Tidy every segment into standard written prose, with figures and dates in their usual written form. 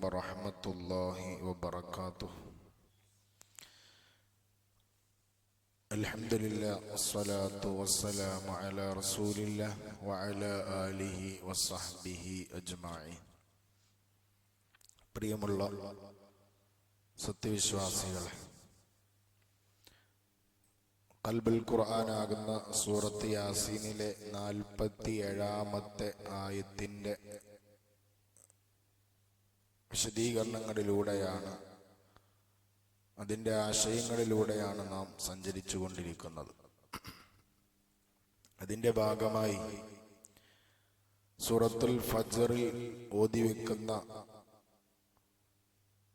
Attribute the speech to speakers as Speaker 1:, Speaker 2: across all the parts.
Speaker 1: ورحمة الله وبركاته. الحمد لله والصلاة والسلام على رسول الله وعلى آله وصحبه أجمعين. പ്രിയമുള്ള സത്യവിശ്വാസികളെ, ഖൽബുൽ ഖുർആനാകുന്ന സൂറത്ത് യാസീനിലെ 47-ാമത്തെ ആയത്തിന്റെ വിശദീകരണങ്ങളിലൂടെയാണ്, അതിൻ്റെ ആശയങ്ങളിലൂടെയാണ് നാം സഞ്ചരിച്ചു കൊണ്ടിരിക്കുന്നത്. അതിൻ്റെ ഭാഗമായി സൂറത്തുൽ ഫജ്റിൽ ഓതിവെക്കുന്ന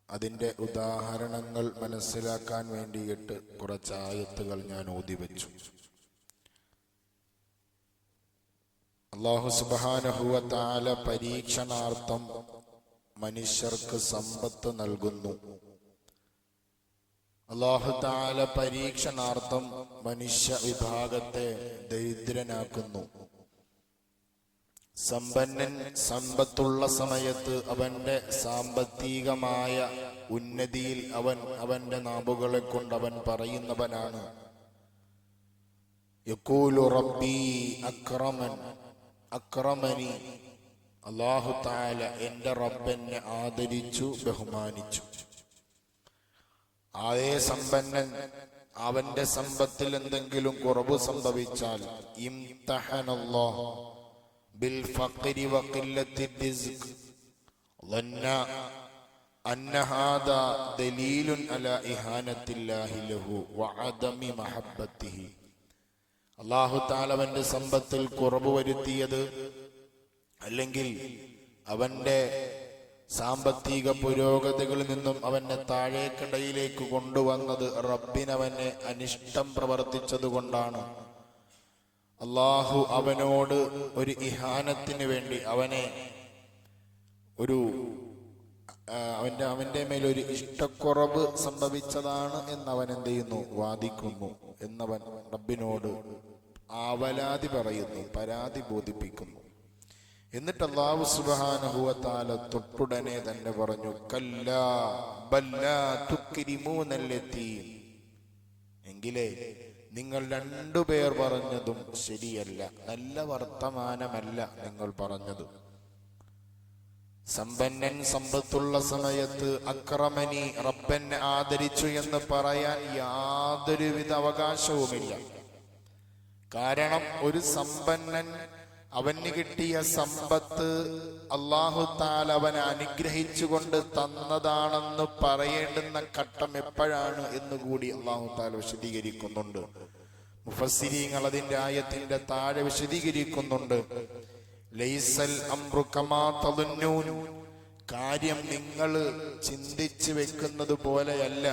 Speaker 1: അതിൻ്റെ ഉദാഹരണങ്ങൾ മനസ്സിലാക്കാൻ വേണ്ടിയിട്ട് കുറച്ച് ആയത്തുകൾ ഞാൻ ഓതിവെച്ചു. അല്ലാഹു സുബ്ഹാനഹു വ തആല പരീക്ഷണാർത്ഥം മനുഷ്യർക്ക് സമ്പത്ത് നൽകുന്നു. അല്ലാഹു തആല പരീക്ഷണാർത്ഥം മനുഷ്യ വിഭാഗത്തെ ദരിദ്രനാക്കുന്നു. സമ്പന്നൻ സമ്പത്തുള്ള സമയത്ത് അവന്റെ സാമ്പത്തികമായ ഉന്നതിയിൽ അവന്റെ നാവുകളെ കൊണ്ട് അവൻ പറയുന്നവനാണ്, യഖൂലു റബ്ബി അക്രമനി, അല്ലാഹു തആല എന്റെ റബ്ബ് എന്നെ ആദരിച്ചു, ബഹുമാനിച്ചു. അതേ സമ്പന്നൻ അവന്റെ സമ്പത്തിൽ എന്തെങ്കിലും കുറവ് സംഭവിച്ചാൽ ഇംതഹനല്ലാഹു ബിൽ ഫഖരി വഖില്ലത്തി റിസ്ഖ് ളന്ന അന്ന ഹാദാ ദലീലുൻ അലാ ഇഹാനത്തില്ലാഹി ലഹു വഅദമി മഹബ്ബത്തിഹി. അല്ലാഹു തആല അവന്റെ സമ്പത്തിൽ കുറവ് വരുത്തിയത്, അല്ലെങ്കിൽ അവന്റെ സാമ്പത്തിക പുരോഗതികളിൽ നിന്നും അവനെ താഴേക്കിടയിലേക്ക് കൊണ്ടുവന്നത് റബ്ബിനവനെ അനിഷ്ടം പ്രവർത്തിച്ചത് കൊണ്ടാണ്. അള്ളാഹു അവനോട് ഒരു ഇഹാനത്തിന് വേണ്ടി അവന്റെ മേലൊരു ഇഷ്ടക്കുറവ് സംഭവിച്ചതാണ് എന്നവൻ എന്ത് ചെയ്യുന്നു, വാദിക്കുന്നു, എന്നവൻ റബ്ബിനോട് ആവലാതി പറയുന്നു, പരാതി ബോധിപ്പിക്കുന്നു. എന്നിട്ട് അല്ലാഹു സുബ്ഹാനഹു വ തആല തൊട്ടുടനെ തന്നെ പറഞ്ഞു, കല്ലാ ബല്ലാ തുക്രിമൂനൽ യതീം, എങ്കിലേ നിങ്ങൾ രണ്ടുപേർ പറഞ്ഞതും ശരിയല്ല, നല്ല വർത്തമാനമല്ല നിങ്ങൾ പറഞ്ഞത്. സമ്പന്നൻ സമ്പത്തുള്ള സമയത്ത് അക്രമനി, റബ്ബനെ ആദരിച്ചു എന്ന് പറയാൻ യാതൊരുവിധ അവകാശവുമില്ല. കാരണം ഒരു സമ്പന്നൻ അവന് കിട്ടിയ സമ്പത്ത് അല്ലാഹു തആല അവനെ അനുഗ്രഹിച്ചുകൊണ്ട് തന്നതാണെന്ന് പറയേണ്ടുന്ന ഘട്ടം എപ്പോഴാണ് എന്നുകൂടി അല്ലാഹു തആല വിശദീകരിക്കുന്നുണ്ട്. മുഫസ്സിരീങ്ങൾ അതിന്റെ ആയത്തിന്റെ താഴെ വിശദീകരിക്കുന്നുണ്ട്. ലൈസൽ അംറു കമാ തദുന്നൂൻ, കാര്യം നിങ്ങൾ ചിന്തിച്ചു വെക്കുന്നത് പോലെയല്ല,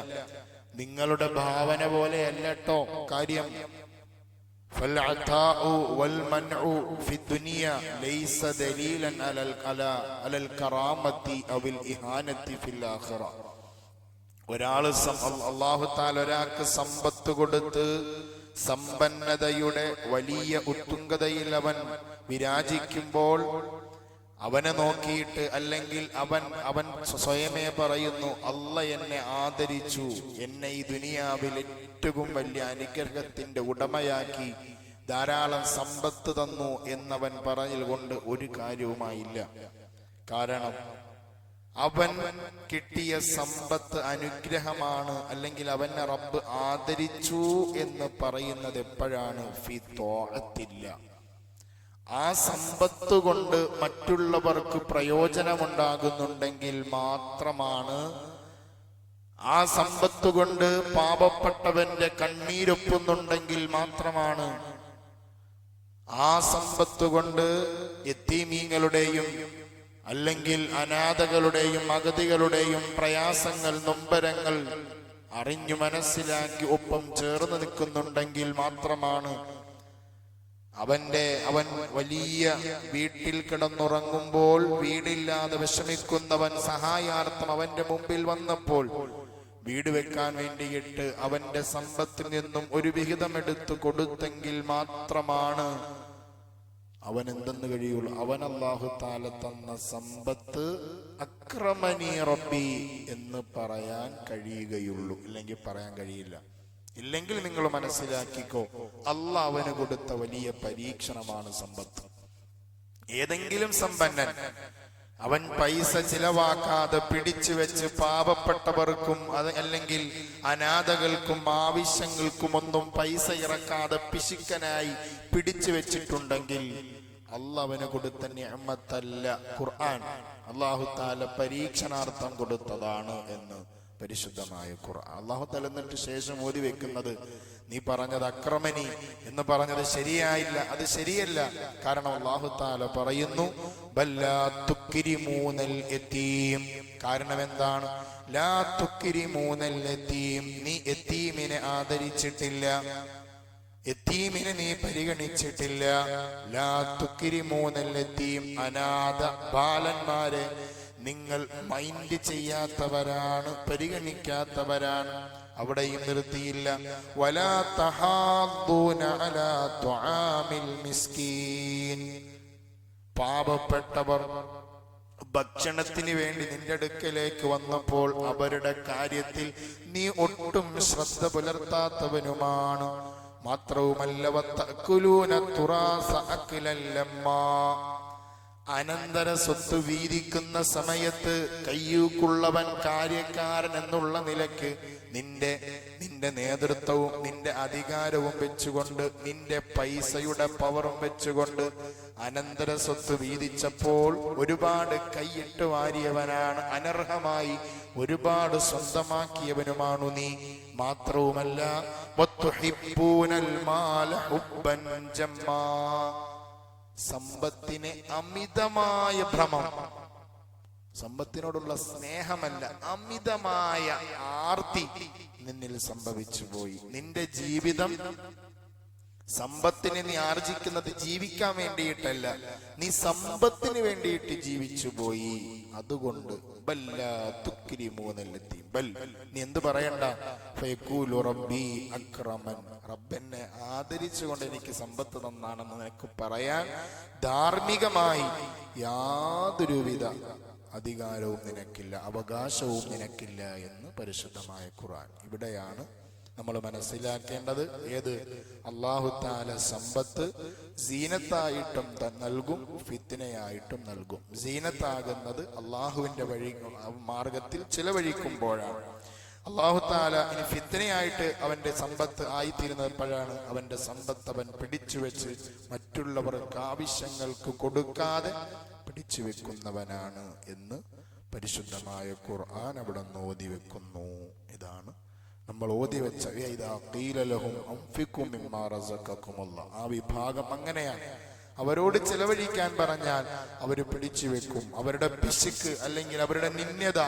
Speaker 1: നിങ്ങളുടെ ഭാവന പോലെയല്ല ട്ടോ കാര്യം. فالعطاء والمنع في الدنيا ليس دليلا على الكرامة أو الإهانة في الآخرة. അല്ലാഹു തആല ഒരാൾക്ക് സമ്പത്ത് കൊടുത്ത് സമ്പന്നതയുടെ വലിയ ഉത്തുംഗതയിൽ അവൻ വിരാജിക്കുമ്പോൾ അവനെ നോക്കിയിട്ട്, അല്ലെങ്കിൽ അവൻ സ്വയമേ പറയുന്നു, അല്ല എന്നെ ആദരിച്ചു, എന്നെ ഈ ദുനിയാവിൽ ഏറ്റവും വലിയ അനുഗ്രഹത്തിന്റെ ഉടമയാക്കി ധാരാളം സമ്പത്ത് തന്നു എന്നവൻ പറഞ്ഞുകൊണ്ട് ഒരു കാര്യവുമായില്ല. കാരണം അവൻ കിട്ടിയ സമ്പത്ത് അനുഗ്രഹമാണ്, അല്ലെങ്കിൽ അവനെ റബ്ബ് ആദരിച്ചു എന്ന് പറയുന്നത് എപ്പോഴാണ്? ഫി ത്വാഅത്തില്ല. ആ സമ്പത്ത് കൊണ്ട് മറ്റുള്ളവർക്ക് പ്രയോജനമുണ്ടാകുന്നുണ്ടെങ്കിൽ മാത്രമാണ്, ആ സമ്പത്ത് കൊണ്ട് പാപപ്പെട്ടവന്റെ കണ്ണീരൊപ്പുന്നുണ്ടെങ്കിൽ മാത്രമാണ്, ആ സമ്പത്ത് കൊണ്ട് യതീമീങ്ങളുടെയും അല്ലെങ്കിൽ അനാഥകളുടെയും അഗതികളുടെയും പ്രയാസങ്ങൾ, നൊമ്പരങ്ങൾ അറിഞ്ഞു മനസ്സിലാക്കി ഒപ്പം ചേർന്ന് നിൽക്കുന്നുണ്ടെങ്കിൽ മാത്രമാണ് അവൻ വലിയ വീട്ടിൽ കിടന്നുറങ്ങുമ്പോൾ വീടില്ലാതെ വിഷമിക്കുന്നവൻ സഹായാർത്ഥം അവന്റെ മുമ്പിൽ വന്നപ്പോൾ വീട് വെക്കാൻ വേണ്ടിയിട്ട് അവന്റെ സമ്പത്തിൽ നിന്നും ഒരു വിഹിതമെടുത്ത് കൊടുത്തെങ്കിൽ മാത്രമാണ് അവൻ എന്തെന്ന് കഴിയുള്ളൂ? അവൻ അല്ലാഹു തആല തന്ന സമ്പത്ത് അക്രമനി റബ്ബി എന്ന് പറയാൻ കഴിയുകയുള്ളൂ, ഇല്ലെങ്കിൽ പറയാൻ കഴിയില്ല. ഇല്ലെങ്കിൽ നിങ്ങൾ മനസ്സിലാക്കിക്കോ, അല്ലാഹ് അവന് കൊടുത്ത വലിയ പരീക്ഷണമാണ് സമ്പത്ത്. ഏതെങ്കിലും സമ്പന്നൻ അവൻ പൈസ ചിലവാക്കാതെ പിടിച്ചു വെച്ച് പാവപ്പെട്ടവർക്കും അല്ലെങ്കിൽ അനാഥകൾക്കും ആവശ്യങ്ങൾക്കുമൊന്നും പൈസ ഇറക്കാതെ പിശുക്കനായി പിടിച്ചു വെച്ചിട്ടുണ്ടെങ്കിൽ അല്ലാഹ് അവന് കൊടുത്ത നിഅമത്തല്ല. ഖുർആൻ അല്ലാഹു തആല പരീക്ഷണാർത്ഥം കൊടുത്തതാണ് എന്ന് പരിശുദ്ധമായ ഖുർആൻ. അല്ലാഹു തആല എന്നിട്ട് ശേഷം ഓതി വെക്കുന്നത്, നീ പറഞ്ഞത് അക്രമനി എന്ന് പറഞ്ഞത് ശരിയായില്ല, അത് ശരിയല്ല. കാരണം അല്ലാഹു തആല പറയുന്നു ബല്ലാ തുക്രിമൂനൽ യതീം. കാരണം എന്താണ്? ലാ തുക്രിമൂനൽ യതീം, നീ യതീമിനെ ആദരിച്ചിട്ടില്ല, യതീമിനെ നീ പരിഗണിച്ചിട്ടില്ല. ലാ തുക്രിമൂനൽ യതീം, അനാഥ ബാലന്മാരെ നിങ്ങൾ മൈൻഡ് ചെയ്യാത്തവരാണ്, പരിഗണിക്കാത്തവരാണ്. അവിടെയും നിർത്തിയില്ല. വലാ തഹാദ്ദൂന അലാ തുആമിൽ മിസ്കീൻ, പാവപ്പെട്ടവർ ഭക്ഷണത്തിന് വേണ്ടി നിന്റെ അടുക്കലേക്ക് വന്നപ്പോൾ അവരുടെ കാര്യത്തിൽ നീ ഒട്ടും ശ്രദ്ധ പുലർത്താത്തവനുമാണ്. മാത്രവുമല്ല വതഅകുലൂന തുറാസ അക്ലൻ ലമ്മാ, അനന്തര സ്വത്ത് വീതിക്കുന്ന സമയത്ത് കയ്യൂക്കുള്ളവൻ കാര്യക്കാരൻ എന്നുള്ള നിലക്ക് നിന്റെ നേതൃത്വവും നിന്റെ അധികാരവും വെച്ചുകൊണ്ട് നിന്റെ പൈസയുടെ പവറും വെച്ചുകൊണ്ട് അനന്തര സ്വത്ത് വീതിച്ചപ്പോൾ ഒരുപാട് കൈയിട്ട് വാരിയവനാണ്, അനർഹമായി ഒരുപാട് സ്വന്തമാക്കിയവനുമാണു നീ. മാത്രവുമല്ല വതുഹിബ്ബൂനൽ മാല ഹുബ്ബൻ ജമ്മാ, സമ്പത്തിനെ അമിതമായ ഭ്രമം, സമ്പത്തിനോടുള്ള സ്നേഹമല്ല, അമിതമായ ആർത്തി നിന്നിൽ സംഭവിച്ചു പോയി. നിന്റെ ജീവിതം സമ്പത്തിനെ നീ ആർജിക്കുന്നത് ജീവിക്കാൻ വേണ്ടിയിട്ടല്ല, നീ സമ്പത്തിന് വേണ്ടിയിട്ട് ജീവിച്ചു പോയി. അതുകൊണ്ട് നീ എന്ത് പറയണ്ട, ഫയഖൂലു റബ്ബി അക്രമൻ, റബ്ബെന്നെ ആദരിച്ചുകൊണ്ട് എനിക്ക് സമ്പത്ത് തന്നാണെന്ന് നിനക്ക് പറയാൻ ധാർമ്മികമായി യാതൊരുവിധ അധികാരവും നിനക്കില്ല, അവകാശവും നിനക്കില്ല എന്ന് പരിശുദ്ധമായ ഖുർആൻ. ഇവിടെയാണ് നമ്മൾ മനസ്സിലാക്കേണ്ടത്. ഏത്? അല്ലാഹു തആല സമ്പത്ത് സീനത്തായിട്ടും നൽകും, ഫിത്നയായിട്ടും നൽകും. സീനത്താകുന്നത് അള്ളാഹുവിന്റെ മാർഗത്തിൽ ചിലവഴിക്കുമ്പോഴാണ്. അല്ലാഹു തആല ഇനി ഫിത്നയായിട്ട് അവന്റെ സമ്പത്ത് ആയിത്തീരുന്നപ്പോഴാണ് അവന്റെ സമ്പത്ത് അവൻ പിടിച്ചു വെച്ച് മറ്റുള്ളവർക്ക് ആവശ്യങ്ങൾക്ക് കൊടുക്കാതെ പിടിച്ചു വെക്കുന്നവനാണ് എന്ന് പരിശുദ്ധമായ ഖുർആൻ അവിടെ ഓതി വെക്കുന്നു. ഇതാണ് നമ്മൾ ഓതി വെച്ച ആ വിഭാഗം അങ്ങനെയാണ്. അവരോട് ചെലവഴിക്കാൻ പറഞ്ഞാൽ അവര് പിടിച്ചു വെക്കും. അവരുടെ പിശുക്ക് അല്ലെങ്കിൽ അവരുടെ നിന്ദ്യത,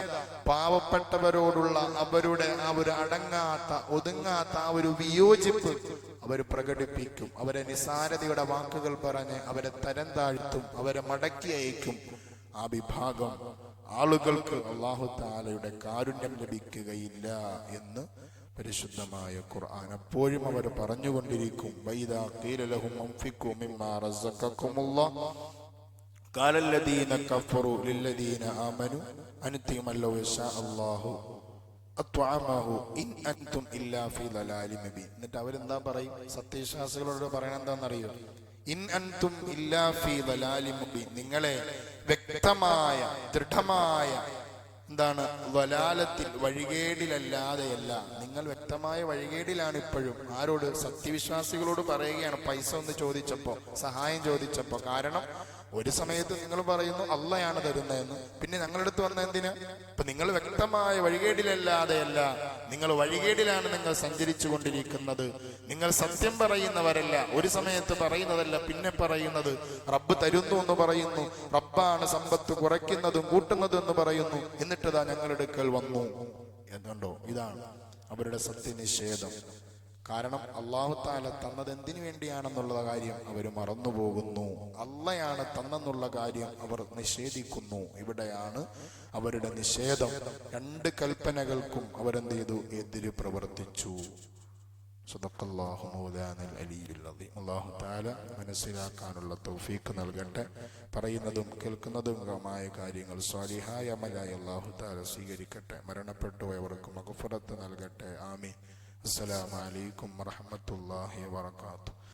Speaker 1: പാവപ്പെട്ടവരോടുള്ള അവരുടെ ആ ഒരു അടങ്ങാത്ത ഒതുങ്ങാത്ത ആ ഒരു വിയോജിപ്പ് അവർ പ്രകടിപ്പിക്കും. അവരെ നിസാരതയുടെ വാക്കുകൾ പറഞ്ഞ് അവരെ തരം താഴ്ത്തും, അവരെ മടക്കി അയക്കും. ആ വിഭാഗം ആളുകൾക്ക് അല്ലാഹു തആലയുടെ കാരുണ്യം ലഭിക്കുകയില്ല എന്ന് പരിശുദ്ധമായ ഖുർആൻ എപ്പോഴും അവർ പറഞ്ഞുകൊണ്ടിരിക്കും. വൈദാ ഖീല ലഹും അൻഫിഖൂ മിമ്മാ റസഖകുമുല്ലാഹ് ഖാലല്ലദീന കഫറൂ ലില്ലദീന ആമനൂ അൻതും ലൗ യശാ അല്ലാഹു അത്വഅമഹു ഇൻ അൻതും ഇല്ലാ ഫീ ദലാലിൻ മുബീൻ. എന്നിട്ട് അവരെന്താ പറയും? സത്യവിശ്വാസികളോട് പറയണ എന്താണെന്നറിയോ? ഇൻ അൻതും ഇല്ലാ ഫീ ദലാലിൻ മുബീൻ, നിങ്ങളെ വ്യക്തമായ ദൃഢമായ എന്താണ് വലാലത്തിൽ വഴികേടിലല്ലാതെയല്ല, നിങ്ങൾ വ്യക്തമായ വഴികേടിലാണ് ഇപ്പോഴും. ആരോട്? സത്യവിശ്വാസികളോട് പറയുകയാണ്. പൈസ ഒന്ന് ചോദിച്ചപ്പോ, സഹായം ചോദിച്ചപ്പോ. കാരണം ഒരു സമയത്ത് നിങ്ങൾ പറയുന്നു അള്ളയാണ് തരുന്നതെന്ന്, പിന്നെ ഞങ്ങളുടെ അടുത്ത് വന്ന എന്തിനാ? ഇപ്പൊ നിങ്ങൾ വ്യക്തമായ വഴികേടിലല്ലാതെയല്ല, നിങ്ങൾ വഴികേടിലാണ് നിങ്ങൾ സഞ്ചരിച്ചു കൊണ്ടിരിക്കുന്നത്. നിങ്ങൾ സത്യം പറയുന്നവരല്ല, ഒരു സമയത്ത് പറയുന്നതല്ല പിന്നെ പറയുന്നത്. റബ്ബ് തരുന്നു എന്ന് പറയുന്നു, റബ്ബാണ് സമ്പത്ത് കുറയ്ക്കുന്നതും കൂട്ടുന്നതും എന്ന് പറയുന്നു. എന്നിട്ടതാ ഞങ്ങളുടെ അടുക്കൽ വന്നു എന്നുണ്ടോ? ഇതാണ് അവരുടെ സത്യനിഷേധം. കാരണം അല്ലാഹു തആല തന്നത് എന്തിനു വേണ്ടിയാണെന്നുള്ള കാര്യം അവർ മറന്നുപോകുന്നു. അള്ളയാണ് തന്നെന്നുള്ള കാര്യം അവർ നിഷേധിക്കുന്നു. ഇവിടെയാണ് അവരുടെ നിഷേധം. രണ്ട് കൽപ്പനകൾക്കും അവരെന്ത് ചെയ്തു? എതിര് പ്രവർത്തിച്ചു. സദഖല്ലാഹു മൗലാനൽ അലിയുൽ അദീം. അല്ലാഹു തആല മനസ്സിലാക്കാനുള്ള തൗഫീഖ് നൽകട്ടെ. പറയുന്നതും കേൾക്കുന്നതുമായ കാര്യങ്ങൾ സ്വാലിഹായ അമലായി അല്ലാഹു തആല സ്വീകരിക്കട്ടെ. മരണപ്പെട്ടുപോയവർക്ക് മഗ്ഫിറത്ത് നൽകട്ടെ. ആമീൻ. അസ്സലാമു അലൈക്കും വറഹ്മത്തുള്ളാഹി വബറകാതുഹു.